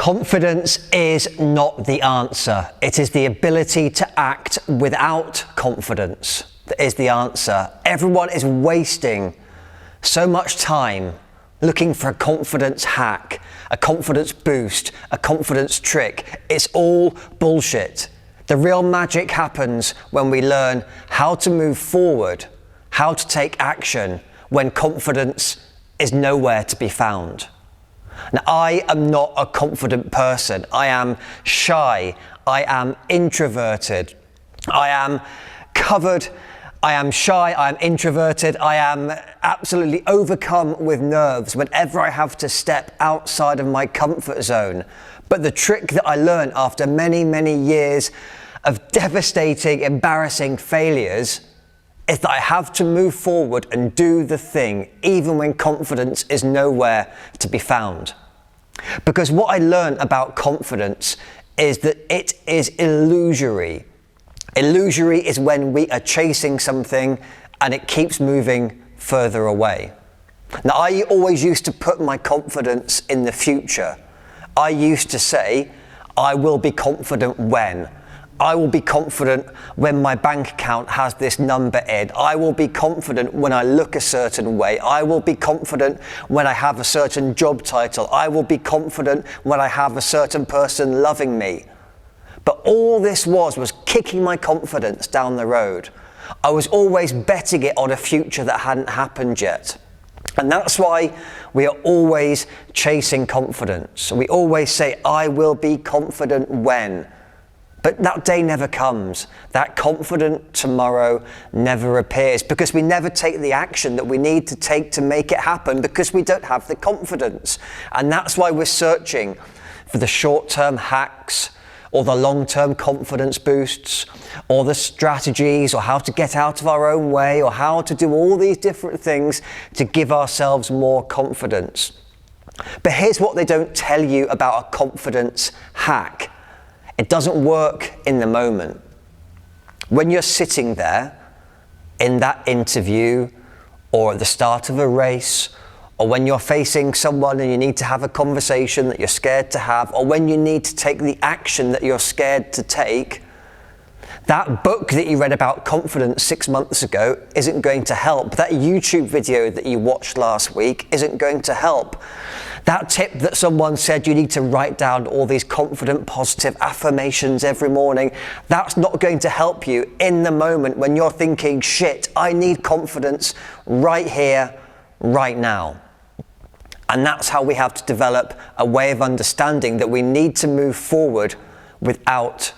Confidence is not the answer. It is the ability to act without confidence that is the answer. Everyone is wasting so much time looking for a confidence hack, a confidence boost, a confidence trick. It's all bullshit. The real magic happens when we learn how to move forward, how to take action when confidence is nowhere to be found. Now, I am not a confident person. I am shy. I am introverted. I am shy, I am introverted, I am absolutely overcome with nerves whenever I have to step outside of my comfort zone. But the trick that I learned after many, many years of devastating, embarrassing failures is that I have to move forward and do the thing even when confidence is nowhere to be found. Because what I learned about confidence is that it is illusory. Illusory is when we are chasing something and it keeps moving further away. Now, I always used to put my confidence in the future. I used to say, I will be confident when. I will be confident when my bank account has this number in. I will be confident when I look a certain way. I will be confident when I have a certain job title. I will be confident when I have a certain person loving me. But all this was kicking my confidence down the road. I was always betting it on a future that hadn't happened yet. And that's why we are always chasing confidence. We always say, I will be confident when. But that day never comes. That confident tomorrow never appears because we never take the action that we need to take to make it happen because we don't have the confidence. And that's why we're searching for the short-term hacks or the long-term confidence boosts or the strategies or how to get out of our own way or how to do all these different things to give ourselves more confidence. But here's what they don't tell you about a confidence hack. It doesn't work in the moment. When you're sitting there in that interview or at the start of a race or when you're facing someone and you need to have a conversation that you're scared to have or when you need to take the action that you're scared to take, that book that you read about confidence 6 months ago isn't going to help. That YouTube video that you watched last week isn't going to help. That tip that someone said you need to write down all these confident, positive affirmations every morning, that's not going to help you in the moment when you're thinking, shit, I need confidence right here, right now. And that's how we have to develop a way of understanding that we need to move forward without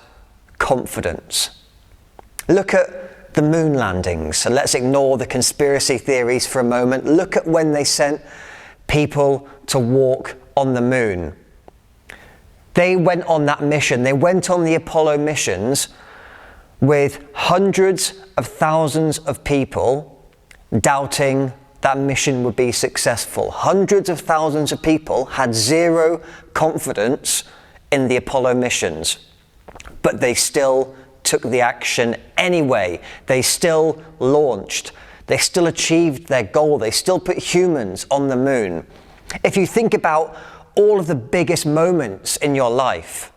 confidence. Look at the moon landings. So let's ignore the conspiracy theories for a moment. Look at when they sent people to walk on the moon. They went on that mission. They went on the Apollo missions with hundreds of thousands of people doubting that mission would be successful. Hundreds of thousands of people had zero confidence in the Apollo missions, but they still took the action anyway. They still launched. They still achieved their goal. They still put humans on the moon. If you think about all of the biggest moments in your life,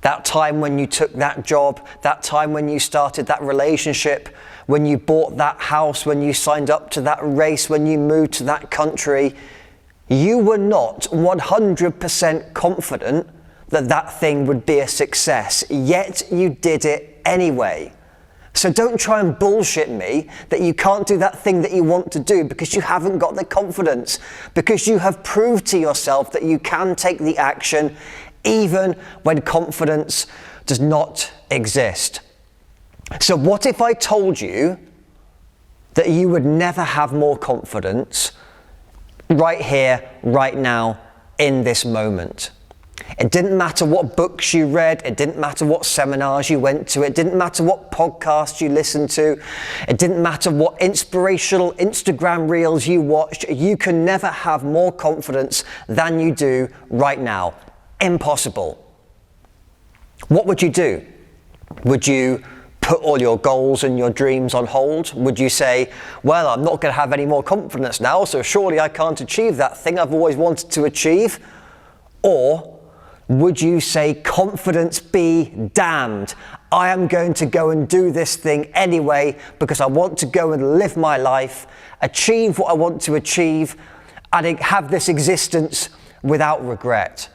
that time when you took that job, that time when you started that relationship, when you bought that house, when you signed up to that race, when you moved to that country, you were not 100% confident that that thing would be a success, yet you did it anyway. So don't try and bullshit me that you can't do that thing that you want to do because you haven't got the confidence, because you have proved to yourself that you can take the action even when confidence does not exist. So what if I told you that you would never have more confidence right here, right now, in this moment? It didn't matter what books you read, it didn't matter what seminars you went to, it didn't matter what podcasts you listened to, it didn't matter what inspirational Instagram reels you watched, you can never have more confidence than you do right now. Impossible. What would you do? Would you put all your goals and your dreams on hold? Would you say, well, I'm not going to have any more confidence now, so surely I can't achieve that thing I've always wanted to achieve? Or Would you say confidence be damned? I am going to go and do this thing anyway because I want to go and live my life, achieve what I want to achieve, and have this existence without regret.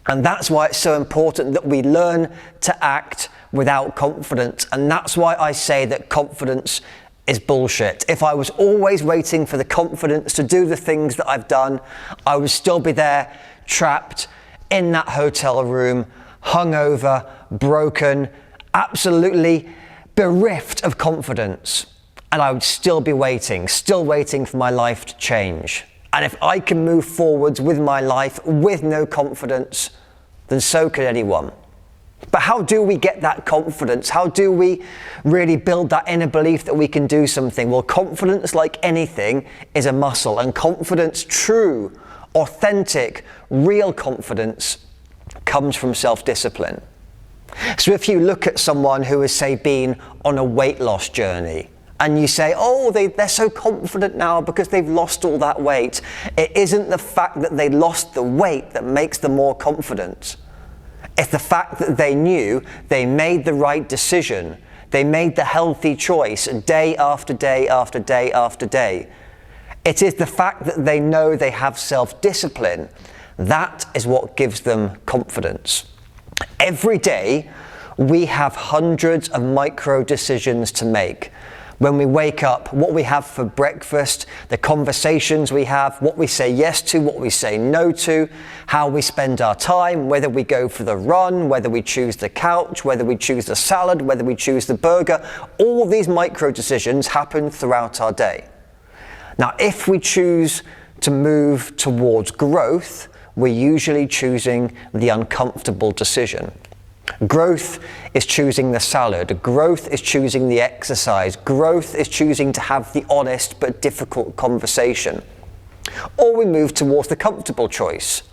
And that's why it's so important that we learn to act without confidence. And that's why I say that confidence is bullshit. If I was always waiting for the confidence to do the things that I've done, I would still be there, trapped in that hotel room, hungover, broken, absolutely bereft of confidence. And I would still be waiting for my life to change. And if I can move forwards with my life with no confidence, then so can anyone. But how do we get that confidence? How do we really build that inner belief that we can do something? Well, confidence, like anything, is a muscle. And confidence, true, authentic, real confidence, comes from self-discipline. So if you look at someone who has, say, been on a weight loss journey, and you say, oh, they're so confident now because they've lost all that weight. It isn't the fact that they lost the weight that makes them more confident. It's the fact that they knew they made the right decision. They made the healthy choice day after day after day after day. It is the fact that they know they have self-discipline. That is what gives them confidence. Every day, we have hundreds of micro decisions to make. When we wake up, what we have for breakfast, the conversations we have, what we say yes to, what we say no to, how we spend our time, whether we go for the run, whether we choose the couch, whether we choose the salad, whether we choose the burger, all these micro decisions happen throughout our day. Now, if we choose to move towards growth, we're usually choosing the uncomfortable decision. Growth is choosing the salad. Growth is choosing the exercise. Growth is choosing to have the honest but difficult conversation. Or we move towards the comfortable choice.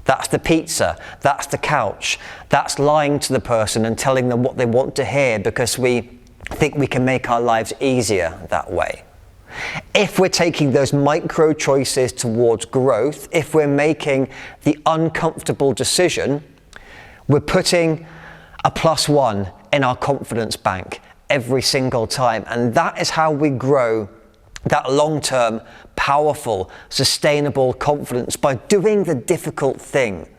That's the pizza. That's the couch. That's lying to the person and telling them what they want to hear because we think we can make our lives easier that way. If we're taking those micro choices towards growth, if we're making the uncomfortable decision, we're putting a +1 in our confidence bank every single time. And that is how we grow that long-term, powerful, sustainable confidence, by doing the difficult thing,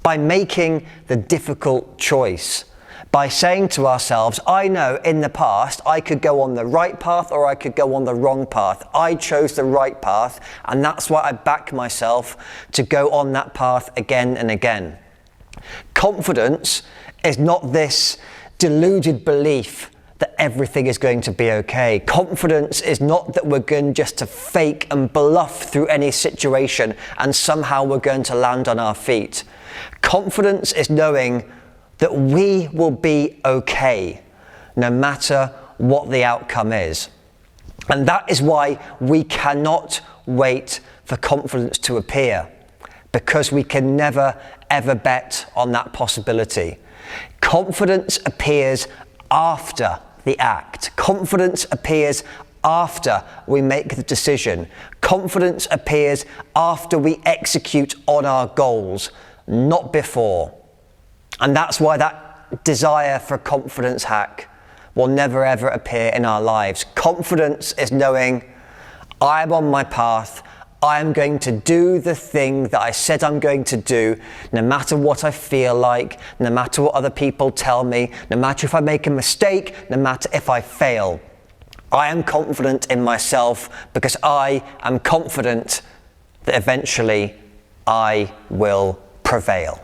by making the difficult choice, by saying to ourselves, I know in the past I could go on the right path or I could go on the wrong path. I chose the right path, and that's why I back myself to go on that path again and again. Confidence is not this deluded belief that everything is going to be okay. Confidence is not that we're going just to fake and bluff through any situation and somehow we're going to land on our feet. Confidence is knowing that we will be okay no matter what the outcome is. And that is why we cannot wait for confidence to appear, because we can never ever bet on that possibility. Confidence appears after the act. Confidence appears after we make the decision. Confidence appears after we execute on our goals, not before. And that's why that desire for a confidence hack will never ever appear in our lives. Confidence is knowing I am on my path. I am going to do the thing that I said I'm going to do, no matter what I feel like, no matter what other people tell me, no matter if I make a mistake, no matter if I fail. I am confident in myself because I am confident that eventually I will prevail.